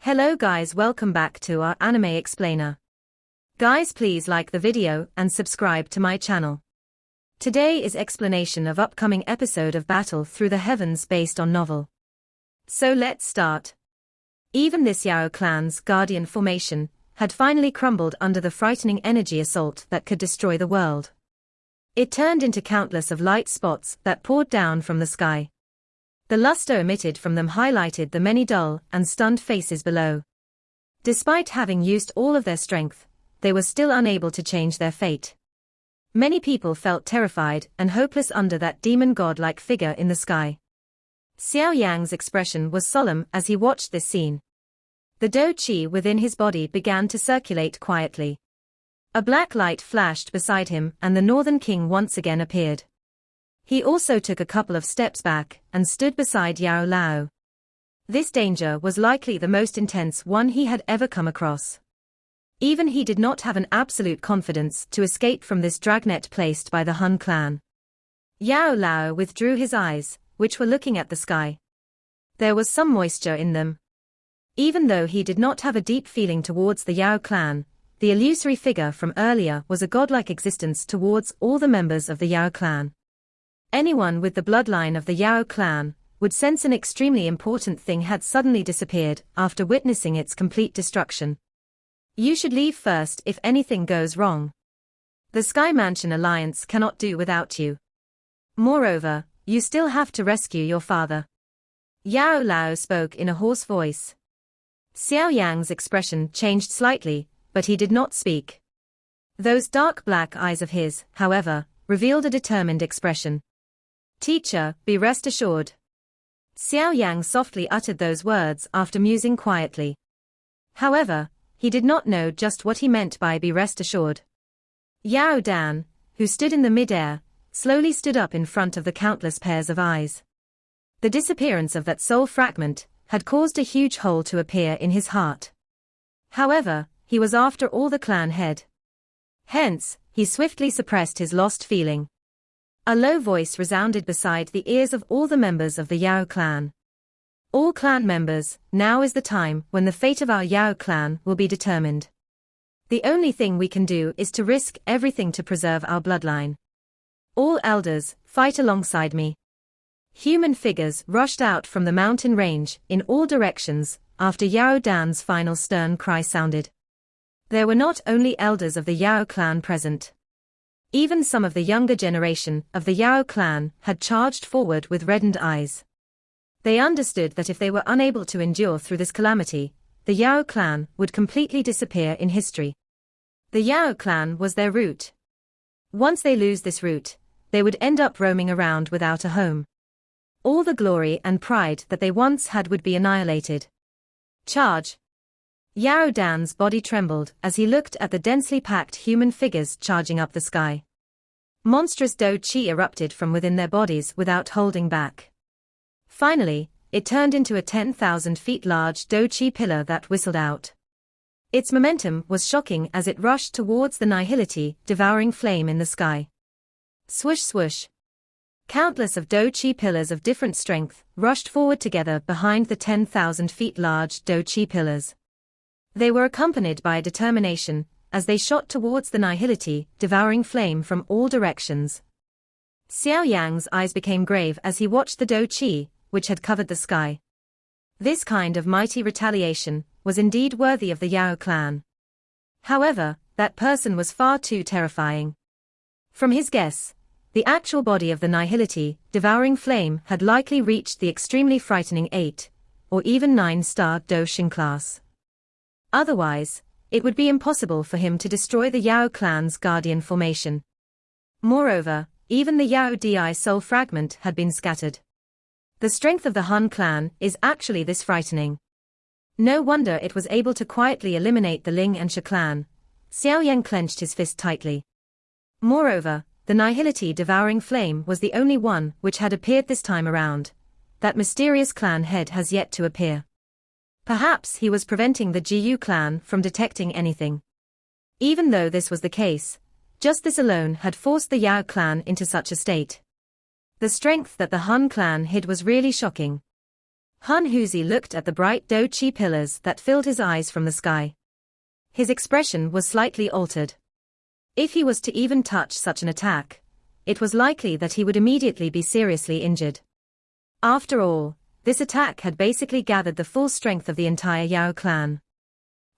Hello guys, welcome back to our anime explainer. Guys, please like the video and subscribe to my channel. Today is explanation of upcoming episode of Battle Through the Heavens based on novel. So let's start. Even this Xiao clan's guardian formation had finally crumbled under the frightening energy assault that could destroy the world. It turned into countless of light spots that poured down from the sky. The luster emitted from them highlighted the many dull and stunned faces below. Despite having used all of their strength, they were still unable to change their fate. Many people felt terrified and hopeless under that demon god-like figure in the sky. Xiao Yan's expression was solemn as he watched this scene. The Do Chi within his body began to circulate quietly. A black light flashed beside him and the Northern King once again appeared. He also took a couple of steps back and stood beside Yao Lao. This danger was likely the most intense one he had ever come across. Even he did not have an absolute confidence to escape from this dragnet placed by the Hun clan. Yao Lao withdrew his eyes, which were looking at the sky. There was some moisture in them. Even though he did not have a deep feeling towards the Yao clan, the illusory figure from earlier was a godlike existence towards all the members of the Yao clan. Anyone with the bloodline of the Yao clan would sense an extremely important thing had suddenly disappeared after witnessing its complete destruction. You should leave first if anything goes wrong. The Sky Mansion Alliance cannot do without you. Moreover, you still have to rescue your father. Yao Lao spoke in a hoarse voice. Xiao Yan's expression changed slightly, but he did not speak. Those dark black eyes of his, however, revealed a determined expression. Teacher, be rest assured. Xiao Yan softly uttered those words after musing quietly. However, he did not know just what he meant by be rest assured. Yao Dan, who stood in the mid-air, slowly stood up in front of the countless pairs of eyes. The disappearance of that soul fragment had caused a huge hole to appear in his heart. However, he was after all the clan head. Hence, he swiftly suppressed his lost feeling. A low voice resounded beside the ears of all the members of the Yao clan. All clan members, now is the time when the fate of our Yao clan will be determined. The only thing we can do is to risk everything to preserve our bloodline. All elders, fight alongside me. Human figures rushed out from the mountain range in all directions after Yao Dan's final stern cry sounded. There were not only elders of the Yao clan present. Even some of the younger generation of the Yao clan had charged forward with reddened eyes. They understood that if they were unable to endure through this calamity, the Yao clan would completely disappear in history. The Yao clan was their root. Once they lose this root, they would end up roaming around without a home. All the glory and pride that they once had would be annihilated. Charge! Yao Dan's body trembled as he looked at the densely packed human figures charging up the sky. Monstrous Do Chi erupted from within their bodies without holding back. Finally, it turned into a 10,000 feet large Do Chi pillar that whistled out. Its momentum was shocking as it rushed towards the Nihility, devouring flame in the sky. Swoosh swoosh. Countless of Do Chi pillars of different strength rushed forward together behind the 10,000 feet large Do Chi pillars. They were accompanied by a determination, as they shot towards the Nihility, devouring flame from all directions. Xiao Yang's eyes became grave as he watched the Do Chi, which had covered the sky. This kind of mighty retaliation was indeed worthy of the Yao clan. However, that person was far too terrifying. From his guess, the actual body of the Nihility, devouring flame had likely reached the extremely frightening 8, or even 9-star Doshin class. Otherwise, it would be impossible for him to destroy the Yao clan's guardian formation. Moreover, even the Yao Di soul fragment had been scattered. The strength of the Hun clan is actually this frightening. No wonder it was able to quietly eliminate the Ling and Shi clan. Xiao Yan clenched his fist tightly. Moreover, the Nihility devouring flame was the only one which had appeared this time around. That mysterious clan head has yet to appear. Perhaps he was preventing the Jiyu clan from detecting anything. Even though this was the case, just this alone had forced the Yao clan into such a state. The strength that the Hun clan hid was really shocking. Han Huzi looked at the bright Do-Chi pillars that filled his eyes from the sky. His expression was slightly altered. If he was to even touch such an attack, it was likely that he would immediately be seriously injured. After all, this attack had basically gathered the full strength of the entire Yao clan.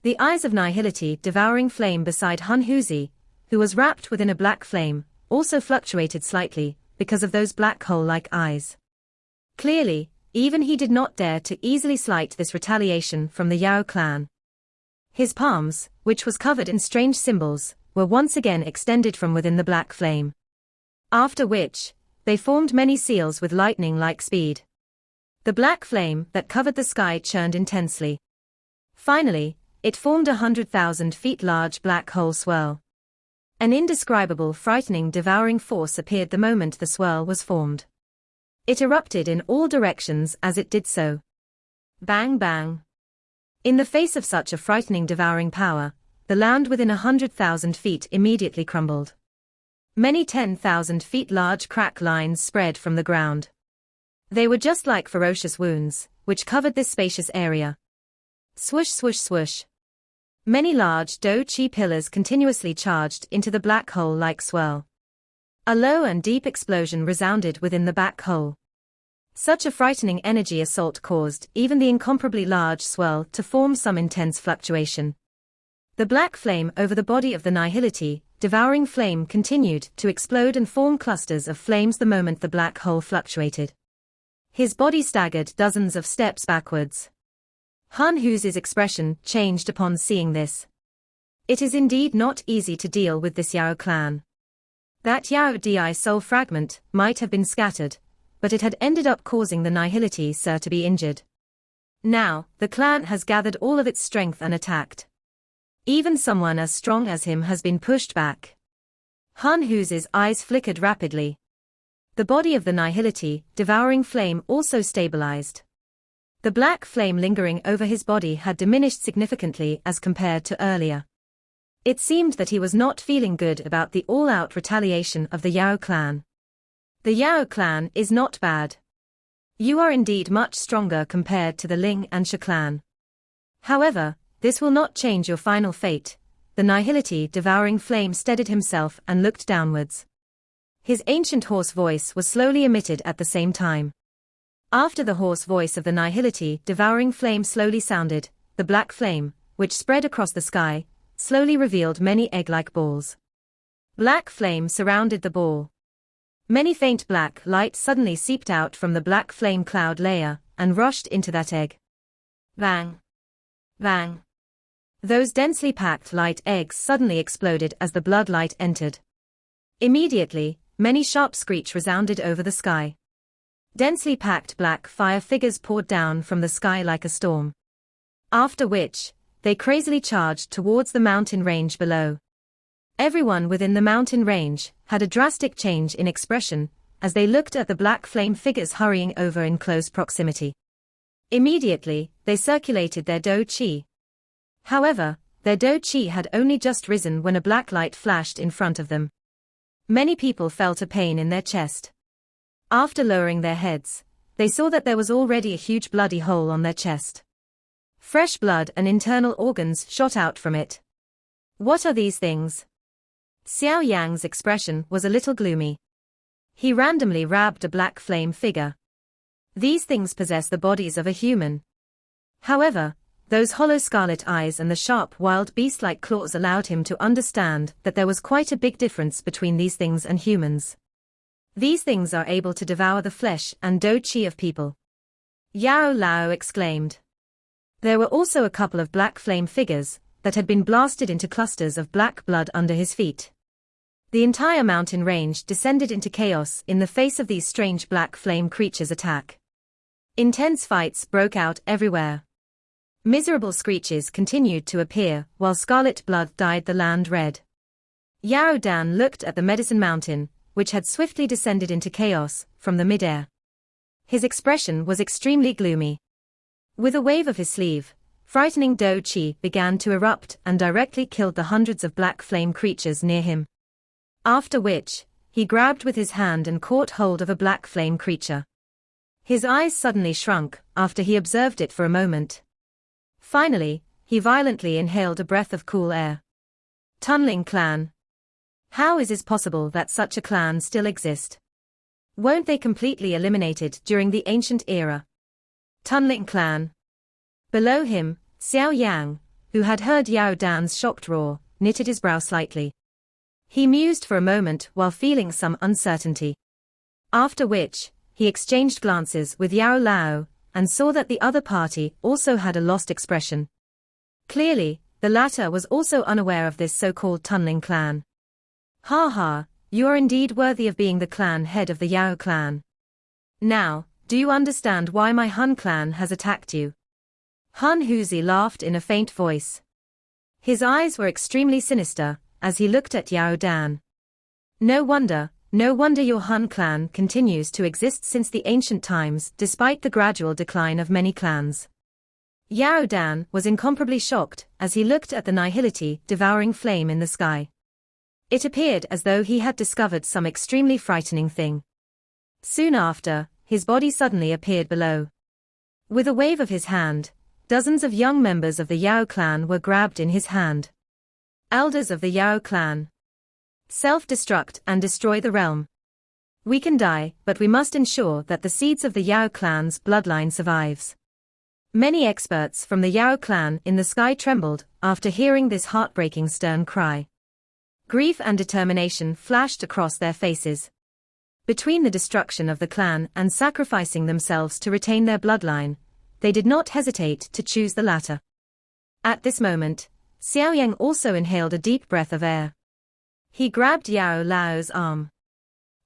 The eyes of Nihility devouring flame beside Han Huzi, who was wrapped within a black flame, also fluctuated slightly, because of those black hole-like eyes. Clearly, even he did not dare to easily slight this retaliation from the Yao clan. His palms, which was covered in strange symbols, were once again extended from within the black flame. After which, they formed many seals with lightning-like speed. The black flame that covered the sky churned intensely. Finally, it formed 100,000 feet large black hole swirl. An indescribable, frightening, devouring force appeared the moment the swirl was formed. It erupted in all directions as it did so. Bang bang. In the face of such a frightening, devouring power, the land within 100,000 feet immediately crumbled. Many 10,000 feet large crack lines spread from the ground. They were just like ferocious wounds, which covered this spacious area. Swoosh swoosh swoosh. Many large Do-Chi pillars continuously charged into the black hole-like swirl. A low and deep explosion resounded within the black hole. Such a frightening energy assault caused even the incomparably large swirl to form some intense fluctuation. The black flame over the body of the Nihility, devouring flame, continued to explode and form clusters of flames the moment the black hole fluctuated. His body staggered dozens of steps backwards. Han Huzi's expression changed upon seeing this. It is indeed not easy to deal with this Yao clan. That Yao Di soul fragment might have been scattered, but it had ended up causing the Nihility Sir to be injured. Now, the clan has gathered all of its strength and attacked. Even someone as strong as him has been pushed back. Han Huzi's eyes flickered rapidly. The body of the Nihility, devouring flame, also stabilized. The black flame lingering over his body had diminished significantly as compared to earlier. It seemed that he was not feeling good about the all-out retaliation of the Yao clan. The Yao clan is not bad. You are indeed much stronger compared to the Ling and Shi clan. However, this will not change your final fate. The Nihility devouring flame steadied himself and looked downwards. His ancient hoarse voice was slowly emitted at the same time. After the hoarse voice of the Nihility devouring flame slowly sounded, the black flame, which spread across the sky, slowly revealed many egg-like balls. Black flame surrounded the ball. Many faint black light suddenly seeped out from the black flame cloud layer and rushed into that egg. Bang! Bang! Those densely packed light eggs suddenly exploded as the blood light entered. Immediately, many sharp screech resounded over the sky. Densely packed black fire figures poured down from the sky like a storm. After which, they crazily charged towards the mountain range below. Everyone within the mountain range had a drastic change in expression as they looked at the black flame figures hurrying over in close proximity. Immediately, they circulated their Do-Chi. However, their Do-Chi had only just risen when a black light flashed in front of them. Many people felt a pain in their chest. After lowering their heads, they saw that there was already a huge bloody hole on their chest. Fresh blood and internal organs shot out from it. What are these things? Xiao Yan's expression was a little gloomy. He randomly grabbed a black flame figure. These things possess the bodies of a human. However, those hollow scarlet eyes and the sharp wild beast-like claws allowed him to understand that there was quite a big difference between these things and humans. These things are able to devour the flesh and Do-Chi of people. Yao Lao exclaimed. There were also a couple of black flame figures that had been blasted into clusters of black blood under his feet. The entire mountain range descended into chaos in the face of these strange black flame creatures' attack. Intense fights broke out everywhere. Miserable screeches continued to appear while scarlet blood dyed the land red. Yao Dan looked at the medicine mountain, which had swiftly descended into chaos from the mid-air. His expression was extremely gloomy. With a wave of his sleeve, frightening Do-Chi began to erupt and directly killed the hundreds of black flame creatures near him. After which, he grabbed with his hand and caught hold of a black flame creature. His eyes suddenly shrunk after he observed it for a moment. Finally, he violently inhaled a breath of cool air. Tunnling clan. How is it possible that such a clan still exist? Weren't they completely eliminated during the ancient era? Tunnling clan. Below him, Xiao Yan, who had heard Yao Dan's shocked roar, knitted his brow slightly. He mused for a moment while feeling some uncertainty. After which, he exchanged glances with Yao Lao, and saw that the other party also had a lost expression. Clearly, the latter was also unaware of this so-called Tunnling clan. Ha ha, you are indeed worthy of being the clan head of the Yao clan. Now, do you understand why my Hun clan has attacked you? Hun Huzi laughed in a faint voice. His eyes were extremely sinister as he looked at Yao Dan. No wonder your Hun clan continues to exist since the ancient times despite the gradual decline of many clans. Yao Dan was incomparably shocked as he looked at the Nihility devouring flame in the sky. It appeared as though he had discovered some extremely frightening thing. Soon after, his body suddenly appeared below. With a wave of his hand, dozens of young members of the Yao clan were grabbed in his hand. Elders of the Yao clan. Self-destruct and destroy the realm. We can die, but we must ensure that the seeds of the Yao clan's bloodline survives. Many experts from the Yao clan in the sky trembled after hearing this heartbreaking stern cry. Grief and determination flashed across their faces. Between the destruction of the clan and sacrificing themselves to retain their bloodline, they did not hesitate to choose the latter. At this moment, Xiao Yan also inhaled a deep breath of air. He grabbed Yao Lao's arm.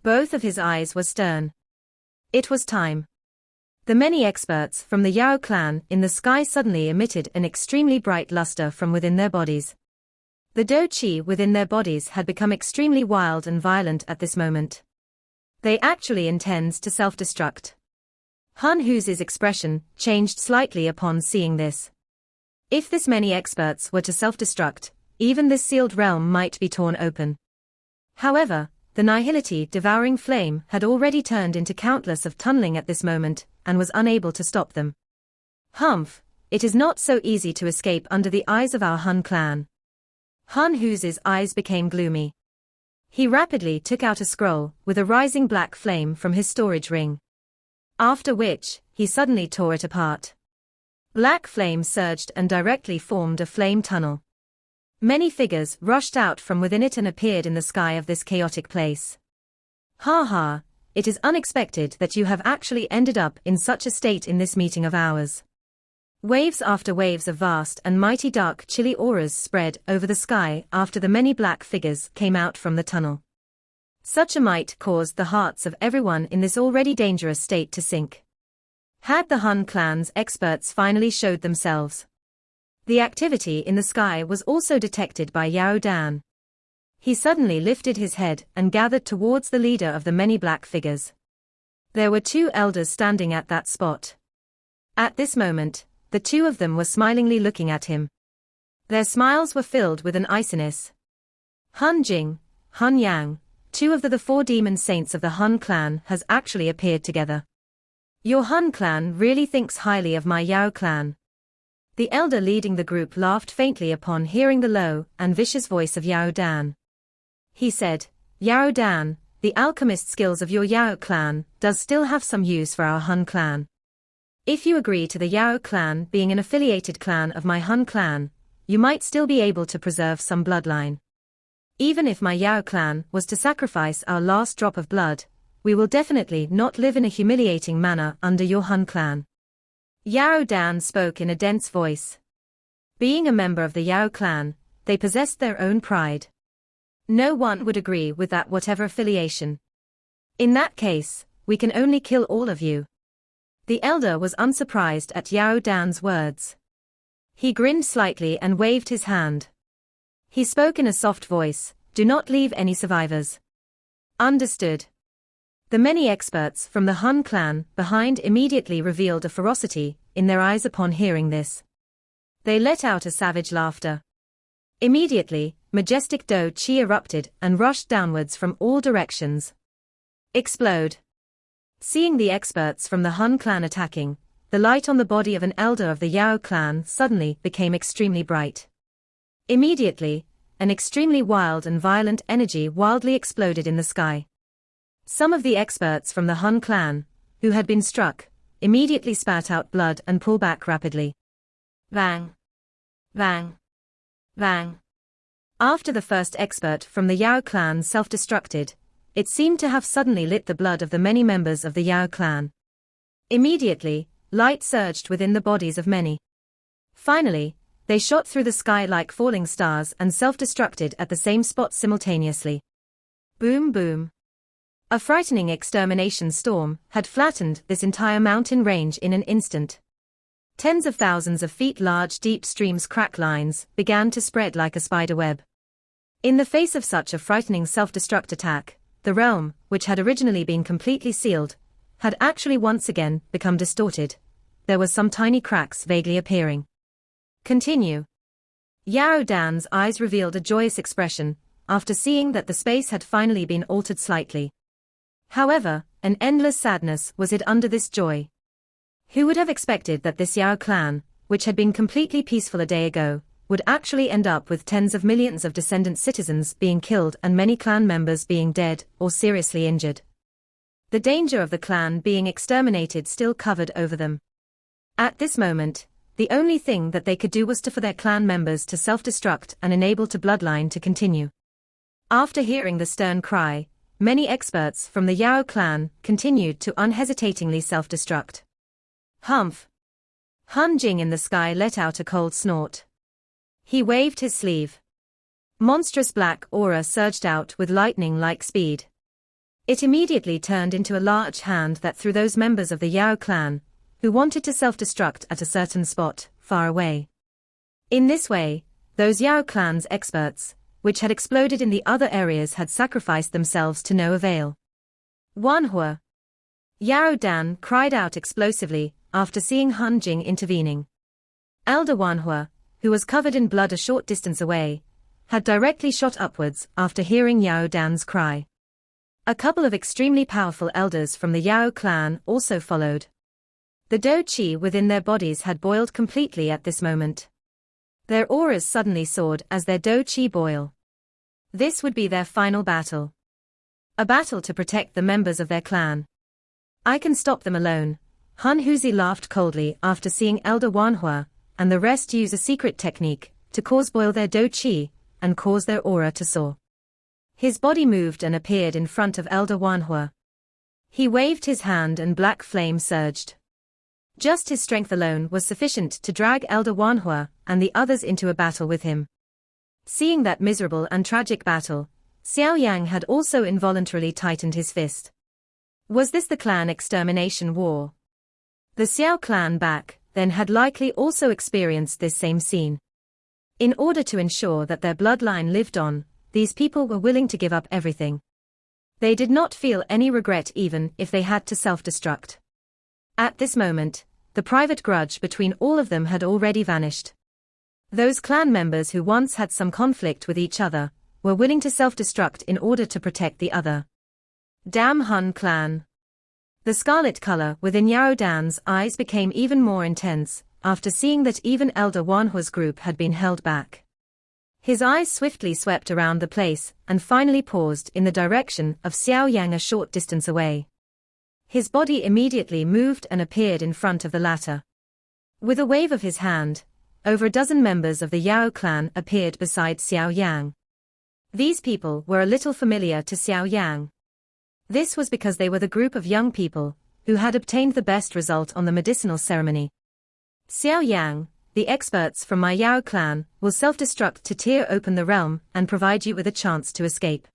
Both of his eyes were stern. It was time. The many experts from the Yao clan in the sky suddenly emitted an extremely bright luster from within their bodies. The Do Chi within their bodies had become extremely wild and violent at this moment. They actually intends to self-destruct. Hun Hu's expression changed slightly upon seeing this. If this many experts were to self-destruct, even this sealed realm might be torn open. However, the Nihility devouring flame had already turned into countless of Tunnling at this moment, and was unable to stop them. Humph, it is not so easy to escape under the eyes of our Hun clan. Hun Hu's eyes became gloomy. He rapidly took out a scroll with a rising black flame from his storage ring. After which, he suddenly tore it apart. Black flame surged and directly formed a flame tunnel. Many figures rushed out from within it and appeared in the sky of this chaotic place. Ha ha, it is unexpected that you have actually ended up in such a state in this meeting of ours. Waves after waves of vast and mighty dark chilly auras spread over the sky after the many black figures came out from the tunnel. Such a might caused the hearts of everyone in this already dangerous state to sink. Had the Hun clan's experts finally showed themselves? The activity in the sky was also detected by Yao Dan. He suddenly lifted his head and gathered towards the leader of the many black figures. There were two elders standing at that spot. At this moment, the two of them were smilingly looking at him. Their smiles were filled with an iciness. Hun Jing, Hun Yang, two of the four demon saints of the Hun clan has actually appeared together. Your Hun clan really thinks highly of my Yao clan. The elder leading the group laughed faintly upon hearing the low and vicious voice of Yao Dan. He said, Yao Dan, the alchemist skills of your Yao clan does still have some use for our Hun clan. If you agree to the Yao clan being an affiliated clan of my Hun clan, you might still be able to preserve some bloodline. Even if my Yao clan was to sacrifice our last drop of blood, we will definitely not live in a humiliating manner under your Hun clan. Yao Dan spoke in a dense voice. Being a member of the Yao clan, they possessed their own pride. No one would agree with that whatever affiliation. In that case, we can only kill all of you. The elder was unsurprised at Yao Dan's words. He grinned slightly and waved his hand. He spoke in a soft voice, do not leave any survivors. Understood. The many experts from the Hun clan behind immediately revealed a ferocity in their eyes upon hearing this. They let out a savage laughter. Immediately, majestic Do Chi erupted and rushed downwards from all directions. Explode. Seeing the experts from the Hun clan attacking, the light on the body of an elder of the Yao clan suddenly became extremely bright. Immediately, an extremely wild and violent energy wildly exploded in the sky. Some of the experts from the Hun clan, who had been struck, immediately spat out blood and pulled back rapidly. Bang! Bang! Bang! After the first expert from the Yao clan self-destructed, it seemed to have suddenly lit the blood of the many members of the Yao clan. Immediately, light surged within the bodies of many. Finally, they shot through the sky like falling stars and self-destructed at the same spot simultaneously. Boom boom. A frightening extermination storm had flattened this entire mountain range in an instant. Tens of thousands of feet large deep streams crack lines began to spread like a spider web. In the face of such a frightening self-destruct attack, the realm, which had originally been completely sealed, had actually once again become distorted. There were some tiny cracks vaguely appearing. Continue. Xiao Yan's eyes revealed a joyous expression, after seeing that the space had finally been altered slightly. However, an endless sadness was hid under this joy. Who would have expected that this Yao clan, which had been completely peaceful a day ago, would actually end up with tens of millions of descendant citizens being killed and many clan members being dead or seriously injured? The danger of the clan being exterminated still covered over them. At this moment, the only thing that they could do was for their clan members to self-destruct and enable the bloodline to continue. After hearing the stern cry, many experts from the Yao clan continued to unhesitatingly self-destruct. Humph! Han Jing in the sky let out a cold snort. He waved his sleeve. Monstrous black aura surged out with lightning-like speed. It immediately turned into a large hand that threw those members of the Yao clan, who wanted to self-destruct at a certain spot, far away. In this way, those Yao clan's experts, which had exploded in the other areas, had sacrificed themselves to no avail. Wanhua! Yao Dan cried out explosively, after seeing Han Jing intervening. Elder Wanhua, who was covered in blood a short distance away, had directly shot upwards after hearing Yao Dan's cry. A couple of extremely powerful elders from the Yao clan also followed. The Do Qi within their bodies had boiled completely at this moment. Their auras suddenly soared as their Do Qi boil. This would be their final battle. A battle to protect the members of their clan. I can stop them alone. Han Huzi laughed coldly after seeing Elder Wanhua, and the rest use a secret technique to cause boil their Do Qi and cause their aura to soar. His body moved and appeared in front of Elder Wanhua. He waved his hand and black flame surged. Just his strength alone was sufficient to drag Elder Wanhua and the others into a battle with him. Seeing that miserable and tragic battle, Xiao Yan had also involuntarily tightened his fist. Was this the clan extermination war? The Xiao clan back then had likely also experienced this same scene. In order to ensure that their bloodline lived on, these people were willing to give up everything. They did not feel any regret even if they had to self-destruct. At this moment, the private grudge between all of them had already vanished. Those clan members who once had some conflict with each other were willing to self-destruct in order to protect the other. Damn Hun clan! The scarlet color within Yao Dan's eyes became even more intense after seeing that even Elder Wanhua's group had been held back. His eyes swiftly swept around the place and finally paused in the direction of Xiao Yang a short distance away. His body immediately moved and appeared in front of the latter. With a wave of his hand, over a dozen members of the Yao clan appeared beside Xiao Yang. These people were a little familiar to Xiao Yang. This was because they were the group of young people who had obtained the best result on the medicinal ceremony. Xiao Yang, the experts from my Yao clan, will self-destruct to tear open the realm and provide you with a chance to escape.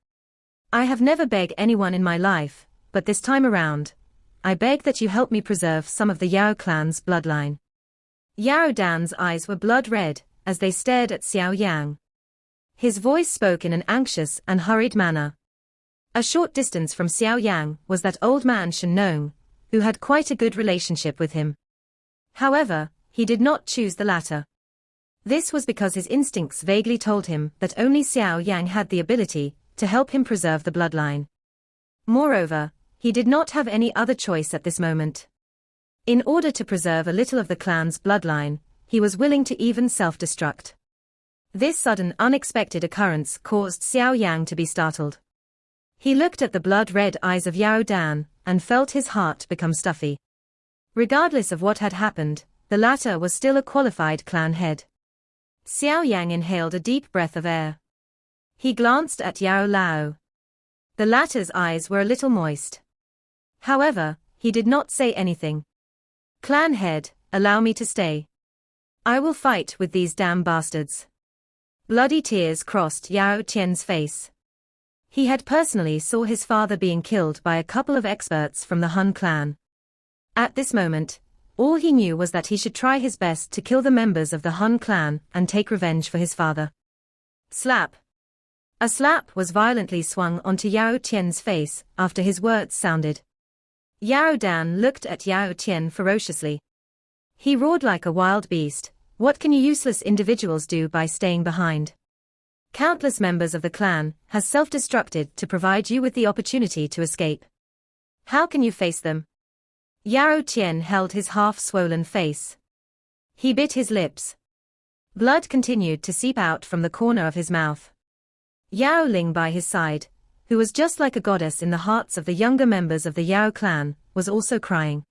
I have never begged anyone in my life, but this time around, I beg that you help me preserve some of the Yao clan's bloodline. Yao Dan's eyes were blood red as they stared at Xiao Yang. His voice spoke in an anxious and hurried manner. A short distance from Xiao Yang was that old man Shen Nong, who had quite a good relationship with him. However, he did not choose the latter. This was because his instincts vaguely told him that only Xiao Yang had the ability to help him preserve the bloodline. Moreover, he did not have any other choice at this moment. In order to preserve a little of the clan's bloodline, he was willing to even self-destruct. This sudden, unexpected occurrence caused Xiao Yan to be startled. He looked at the blood-red eyes of Xiao Dan, and felt his heart become stuffy. Regardless of what had happened, the latter was still a qualified clan head. Xiao Yang inhaled a deep breath of air. He glanced at Yao Lao. The latter's eyes were a little moist. However, he did not say anything. Clan head, allow me to stay. I will fight with these damn bastards. Bloody tears crossed Yao Tian's face. He had personally saw his father being killed by a couple of experts from the Han clan. At this moment, all he knew was that he should try his best to kill the members of the Han clan and take revenge for his father. Slap. A slap was violently swung onto Yao Tian's face after his words sounded. Yao Dan looked at Yao Tian ferociously. He roared like a wild beast. What can you useless individuals do by staying behind? Countless members of the clan has self-destructed to provide you with the opportunity to escape. How can you face them? Yao Tian held his half-swollen face. He bit his lips. Blood continued to seep out from the corner of his mouth. Yao Ling by his side, who was just like a goddess in the hearts of the younger members of the Yao clan, was also crying.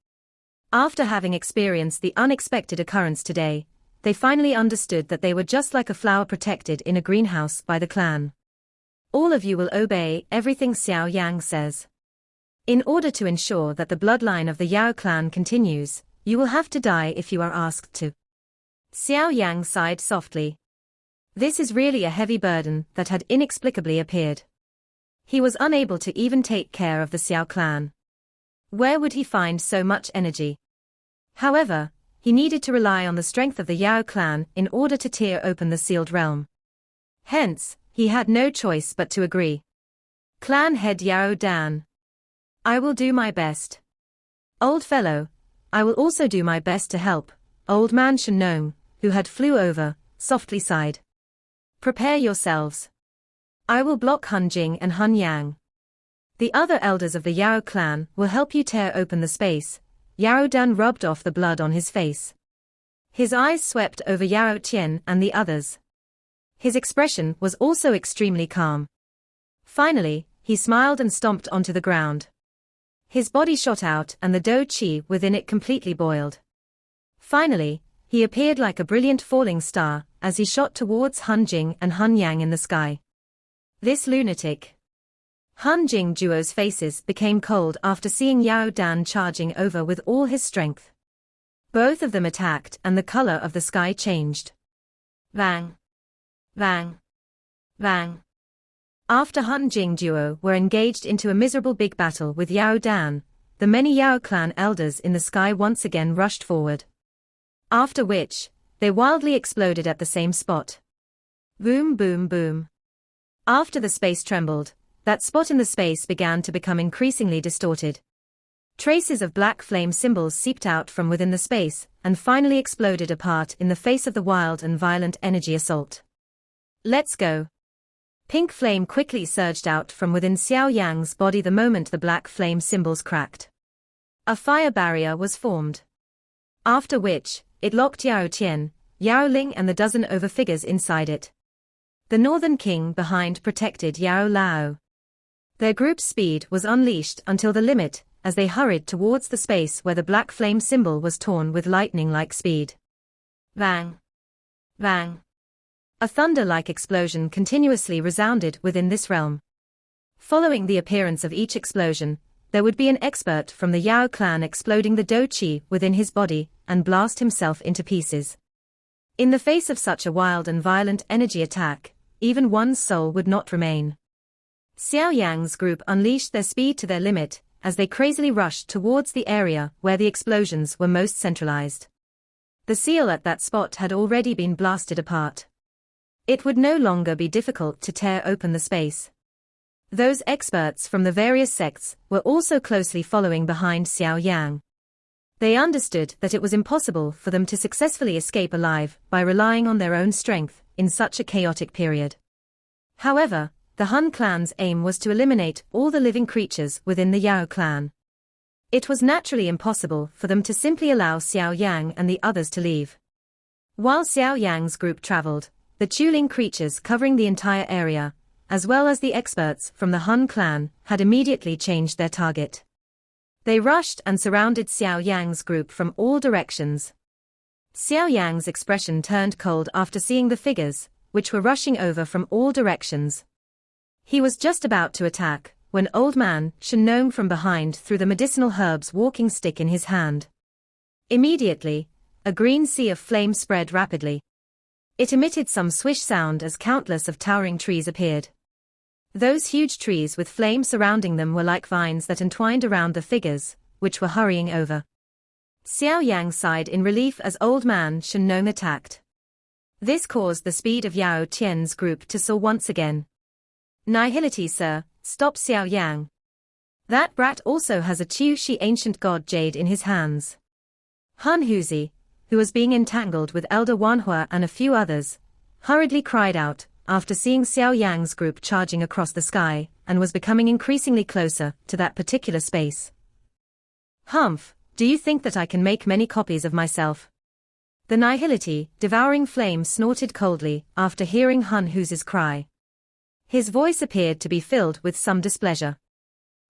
After having experienced the unexpected occurrence today, they finally understood that they were just like a flower protected in a greenhouse by the clan. All of you will obey everything Xiao Yang says. In order to ensure that the bloodline of the Yao clan continues, you will have to die if you are asked to. Xiao Yang sighed softly. This is really a heavy burden that had inexplicably appeared. He was unable to even take care of the Xiao clan. Where would he find so much energy? However, he needed to rely on the strength of the Yao clan in order to tear open the sealed realm. Hence, he had no choice but to agree. Clan head Yao Dan. I will do my best. Old fellow, I will also do my best to help. Old man Shenong, who had flew over, softly sighed. Prepare yourselves. I will block Han Jing and Han Yang. The other elders of the Yao clan will help you tear open the space. Yao Dan rubbed off the blood on his face. His eyes swept over Yao Tian and the others. His expression was also extremely calm. Finally, he smiled and stomped onto the ground. His body shot out and the Do Chi within it completely boiled. Finally, he appeared like a brilliant falling star as he shot towards Han Jing and Han Yang in the sky. This lunatic. Han Jing duo's faces became cold after seeing Yao Dan charging over with all his strength. Both of them attacked and the color of the sky changed. Bang. Bang. Bang. After Han Jing duo were engaged into a miserable big battle with Yao Dan, the many Yao clan elders in the sky once again rushed forward. After which, they wildly exploded at the same spot. Boom boom boom. After the space trembled, that spot in the space began to become increasingly distorted. Traces of black flame symbols seeped out from within the space, and finally exploded apart in the face of the wild and violent energy assault. Let's go. Pink flame quickly surged out from within Xiao Yang's body the moment the black flame symbols cracked. A fire barrier was formed. After which, it locked Yao Tian, Yao Ling and the dozen over figures inside it. The Northern King behind protected Yao Lao. Their group's speed was unleashed until the limit, as they hurried towards the space where the black flame symbol was torn with lightning-like speed. Bang! Bang! A thunder-like explosion continuously resounded within this realm. Following the appearance of each explosion, there would be an expert from the Yao clan exploding the Do Chi within his body and blast himself into pieces. In the face of such a wild and violent energy attack, even one's soul would not remain. Xiao Yang's group unleashed their speed to their limit, as they crazily rushed towards the area where the explosions were most centralized. The seal at that spot had already been blasted apart. It would no longer be difficult to tear open the space. Those experts from the various sects were also closely following behind Xiao Yang. They understood that it was impossible for them to successfully escape alive by relying on their own strength in such a chaotic period. However, the Hun clan's aim was to eliminate all the living creatures within the Yao clan. It was naturally impossible for them to simply allow Xiao Yan and the others to leave. While Xiao Yan's group traveled, the Tunnling creatures covering the entire area, as well as the experts from the Hun clan, had immediately changed their target. They rushed and surrounded Xiao Yan's group from all directions. Xiao Yan's expression turned cold after seeing the figures, which were rushing over from all directions. He was just about to attack, when Old Man Shen Nong from behind threw the medicinal herbs walking stick in his hand. Immediately, a green sea of flame spread rapidly. It emitted some swish sound as countless of towering trees appeared. Those huge trees with flame surrounding them were like vines that entwined around the figures, which were hurrying over. Xiao Yang sighed in relief as Old Man Shen Nong attacked. This caused the speed of Yao Tian's group to soar once again. Nihility, sir, stop Xiao Yang. That brat also has a Chu Shi ancient god jade in his hands. Han Huzi, who was being entangled with Elder Wanhua and a few others, hurriedly cried out, after seeing Xiao Yang's group charging across the sky, and was becoming increasingly closer to that particular space. Humph, do you think that I can make many copies of myself? The Nihility, devouring flame snorted coldly, after hearing Han Huzi's cry. His voice appeared to be filled with some displeasure.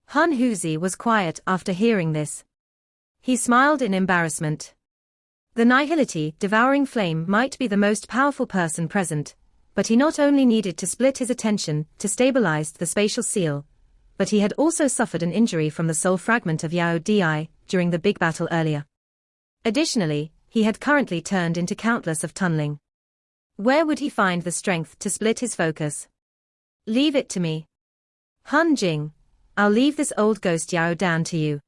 Han Huzi was quiet after hearing this. He smiled in embarrassment. The Nihility, devouring flame might be the most powerful person present, but he not only needed to split his attention to stabilize the spatial seal, but he had also suffered an injury from the soul fragment of Yao Di during the big battle earlier. Additionally, he had currently turned into countless of Tunnling. Where would he find the strength to split his focus? Leave it to me. Han Jing, I'll leave this old ghost Yao Dan to you.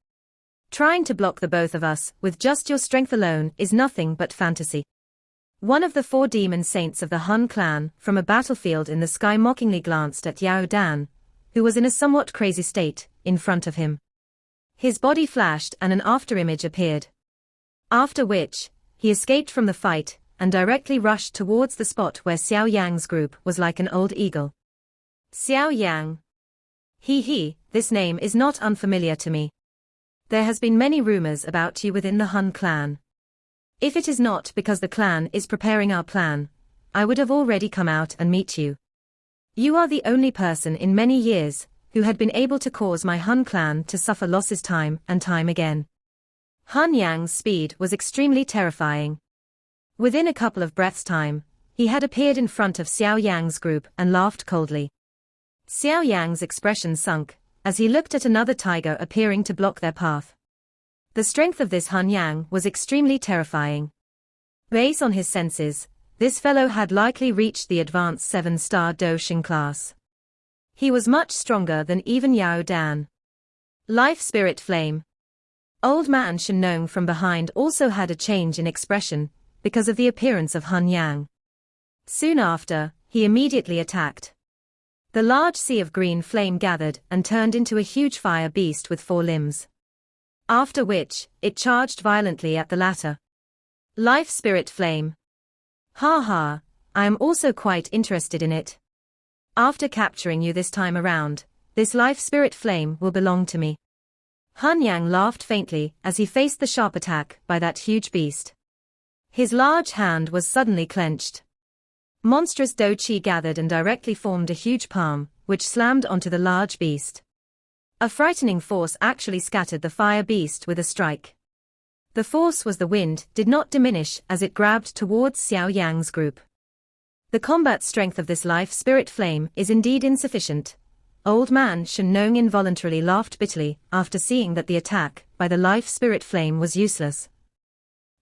Trying to block the both of us with just your strength alone is nothing but fantasy. One of the 4 demon saints of the Hun clan from a battlefield in the sky mockingly glanced at Yao Dan, who was in a somewhat crazy state, in front of him. His body flashed and an afterimage appeared. After which, he escaped from the fight, and directly rushed towards the spot where Xiao Yang's group was like an old eagle. Xiao Yang. This name is not unfamiliar to me. There has been many rumors about you within the Hun clan. If it is not because the clan is preparing our plan, I would have already come out and meet you. You are the only person in many years who had been able to cause my Hun clan to suffer losses time and time again. Han Yang's speed was extremely terrifying. Within a couple of breaths' time, he had appeared in front of Xiao Yang's group and laughed coldly. Xiao Yang's expression sunk as he looked at another tiger appearing to block their path. The strength of this Han Yang was extremely terrifying. Based on his senses, this fellow had likely reached the advanced 7-star Doshing class. He was much stronger than even Yao Dan. Life Spirit Flame. Old Man Shen Nong from behind also had a change in expression, because of the appearance of Han Yang. Soon after, he immediately attacked. The large sea of green flame gathered and turned into a huge fire beast with 4 limbs. After which, it charged violently at the latter. Life Spirit Flame. Ha ha, I am also quite interested in it. After capturing you this time around, this Life Spirit Flame will belong to me. Han Yang laughed faintly as he faced the sharp attack by that huge beast. His large hand was suddenly clenched. Monstrous Do Chi gathered and directly formed a huge palm, which slammed onto the large beast. A frightening force actually scattered the fire beast with a strike. The force was the wind did not diminish as it grabbed towards Xiao Yang's group. The combat strength of this Life Spirit Flame is indeed insufficient. Old Man Shen Nong involuntarily laughed bitterly after seeing that the attack by the Life Spirit Flame was useless.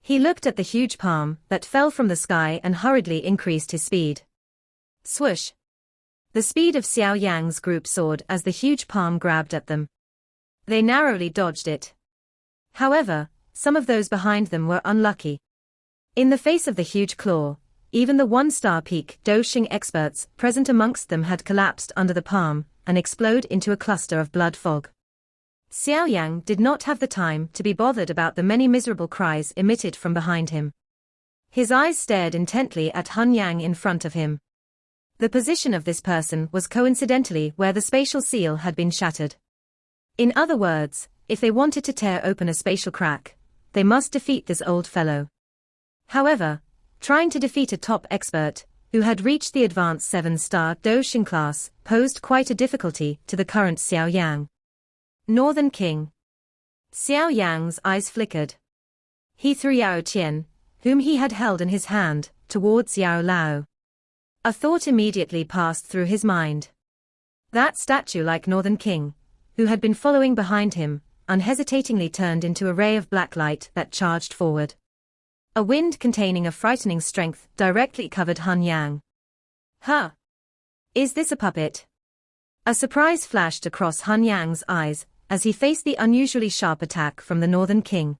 He looked at the huge palm that fell from the sky and hurriedly increased his speed. Swoosh! The speed of Xiao Yang's group soared as the huge palm grabbed at them. They narrowly dodged it. However, some of those behind them were unlucky. In the face of the huge claw, even the 1-star peak Doshing experts present amongst them had collapsed under the palm and explode into a cluster of blood fog. Xiao Yang did not have the time to be bothered about the many miserable cries emitted from behind him. His eyes stared intently at Han Yang in front of him. The position of this person was coincidentally where the spatial seal had been shattered. In other words, if they wanted to tear open a spatial crack, they must defeat this old fellow. However, trying to defeat a top expert, who had reached the advanced 7-star Doshing class, posed quite a difficulty to the current Xiao Yan. Northern King. Xiao Yan's eyes flickered. He threw Yao Qian, whom he had held in his hand, towards Yao Lao. A thought immediately passed through his mind. That statue-like Northern King, who had been following behind him, unhesitatingly turned into a ray of black light that charged forward. A wind containing a frightening strength directly covered Han Yang. Huh? Is this a puppet? A surprise flashed across Han Yang's eyes as he faced the unusually sharp attack from the Northern King.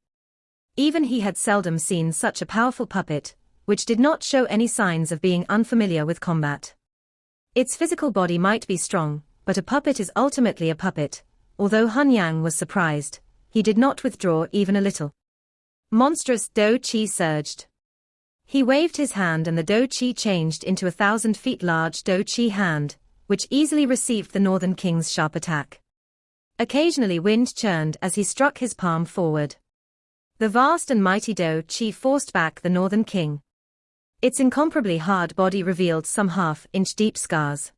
Even he had seldom seen such a powerful puppet, which did not show any signs of being unfamiliar with combat. Its physical body might be strong, but a puppet is ultimately a puppet. Although Han Yang was surprised, he did not withdraw even a little. Monstrous Do Chi surged. He waved his hand and the Do Chi changed into 1,000 feet large Do Chi hand, which easily received the Northern King's sharp attack. Occasionally wind churned as he struck his palm forward. The vast and mighty Do Chi forced back the Northern King. Its incomparably hard body revealed some half-inch deep scars.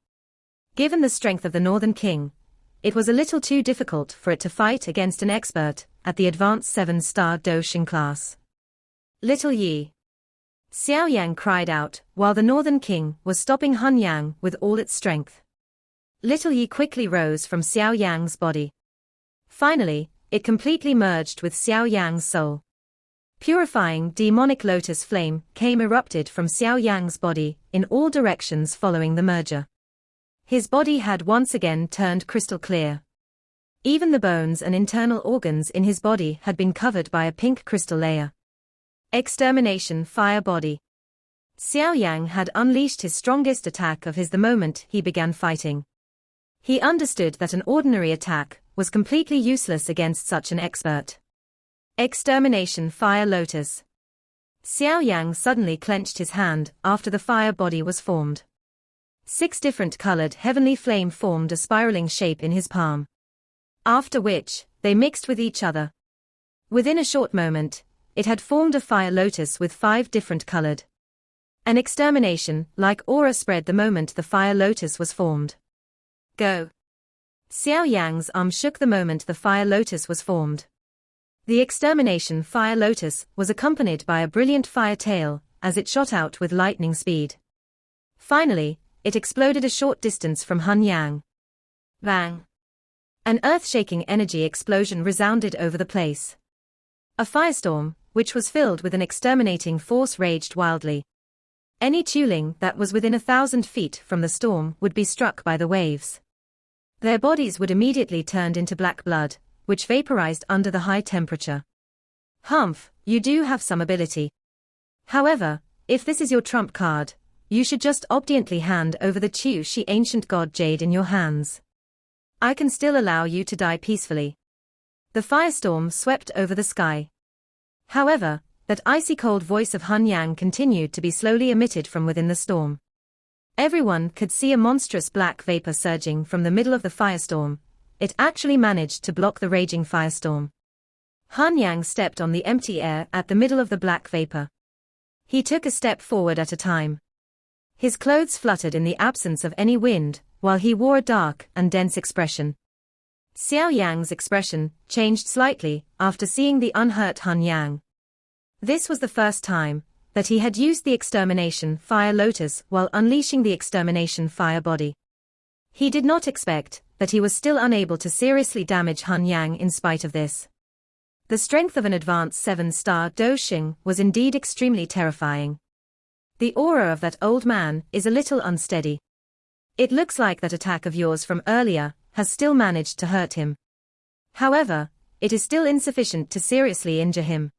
Given the strength of the Northern King, it was a little too difficult for it to fight against an expert at the advanced 7-star Doshing class. Little Yi. Xiao Yan cried out, while the Northern King was stopping Han Yang with all its strength. Little Yi quickly rose from Xiao Yang's body. Finally, it completely merged with Xiao Yang's soul. Purifying demonic lotus flame came erupted from Xiao Yang's body in all directions following the merger. His body had once again turned crystal clear. Even the bones and internal organs in his body had been covered by a pink crystal layer. Extermination Fire Body. Xiao Yang had unleashed his strongest attack of his the moment he began fighting. He understood that an ordinary attack was completely useless against such an expert. Extermination Fire Lotus. Xiao Yang suddenly clenched his hand after the fire body was formed. 6 different colored heavenly flame formed a spiraling shape in his palm. After which, they mixed with each other. Within a short moment, it had formed a fire lotus with 5 different colored. An extermination-like aura spread the moment the fire lotus was formed. Go! Xiao Yang's arm shook the moment the fire lotus was formed. The extermination fire lotus was accompanied by a brilliant fire tail, as it shot out with lightning speed. Finally, it exploded a short distance from Han Yang. Bang! An earth-shaking energy explosion resounded over the place. A firestorm, which was filled with an exterminating force, raged wildly. Any Tunnling that was within 1,000 feet from the storm would be struck by the waves. Their bodies would immediately turn into black blood, which vaporized under the high temperature. Humph, you do have some ability. However, if this is your trump card, you should just obediently hand over the Chu Shi ancient god jade in your hands. I can still allow you to die peacefully. The firestorm swept over the sky. However, that icy cold voice of Han Yang continued to be slowly emitted from within the storm. Everyone could see a monstrous black vapor surging from the middle of the firestorm. It actually managed to block the raging firestorm. Han Yang stepped on the empty air at the middle of the black vapor. He took a step forward at a time. His clothes fluttered in the absence of any wind, while he wore a dark and dense expression. Xiao Yang's expression changed slightly after seeing the unhurt Han Yang. This was the first time that he had used the extermination fire lotus while unleashing the extermination fire body. He did not expect that he was still unable to seriously damage Han Yang in spite of this. The strength of an advanced 7-star Doshing was indeed extremely terrifying. The aura of that old man is a little unsteady. It looks like that attack of yours from earlier has still managed to hurt him. However, it is still insufficient to seriously injure him.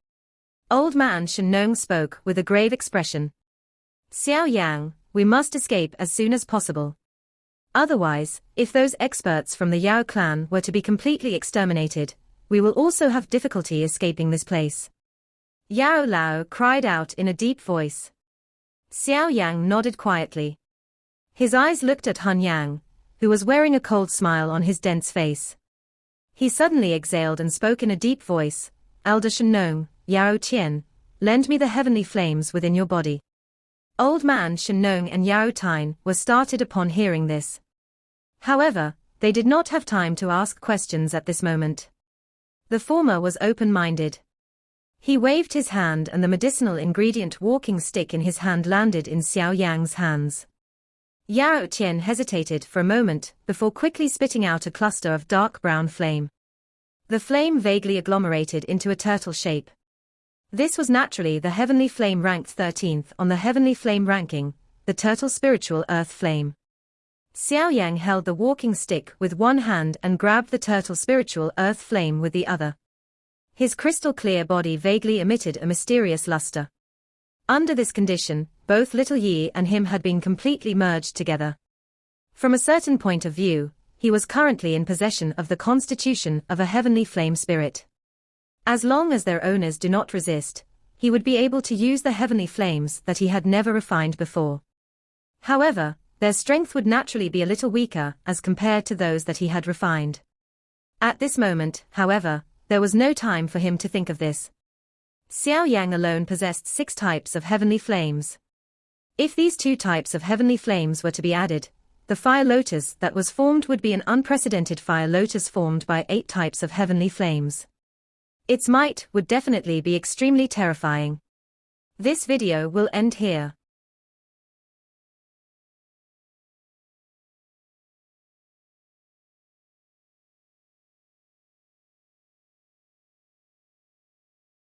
Old man Shen Nong spoke with a grave expression. Xiao Yang, we must escape as soon as possible. Otherwise, if those experts from the Yao clan were to be completely exterminated, we will also have difficulty escaping this place. Yao Lao cried out in a deep voice. Xiao Yang nodded quietly. His eyes looked at Hun Yang, who was wearing a cold smile on his dense face. He suddenly exhaled and spoke in a deep voice, "Elder Shenong, Yao Tian, lend me the heavenly flames within your body." Old man Shenong and Yao Tian were startled upon hearing this. However, they did not have time to ask questions at this moment. The former was open-minded. He waved his hand and the medicinal ingredient walking stick in his hand landed in Xiao Yan's hands. Yao Tian hesitated for a moment before quickly spitting out a cluster of dark brown flame. The flame vaguely agglomerated into a turtle shape. This was naturally the heavenly flame ranked 13th on the heavenly flame ranking, the turtle spiritual earth flame. Xiao Yan held the walking stick with one hand and grabbed the turtle spiritual earth flame with the other. His crystal-clear body vaguely emitted a mysterious luster. Under this condition, both Little Yi and him had been completely merged together. From a certain point of view, he was currently in possession of the constitution of a heavenly flame spirit. As long as their owners do not resist, he would be able to use the heavenly flames that he had never refined before. However, their strength would naturally be a little weaker as compared to those that he had refined. At this moment, however, there was no time for him to think of this. Xiao Yang alone possessed 6 types of heavenly flames. If these 2 types of heavenly flames were to be added, the fire lotus that was formed would be an unprecedented fire lotus formed by 8 types of heavenly flames. Its might would definitely be extremely terrifying. This video will end here.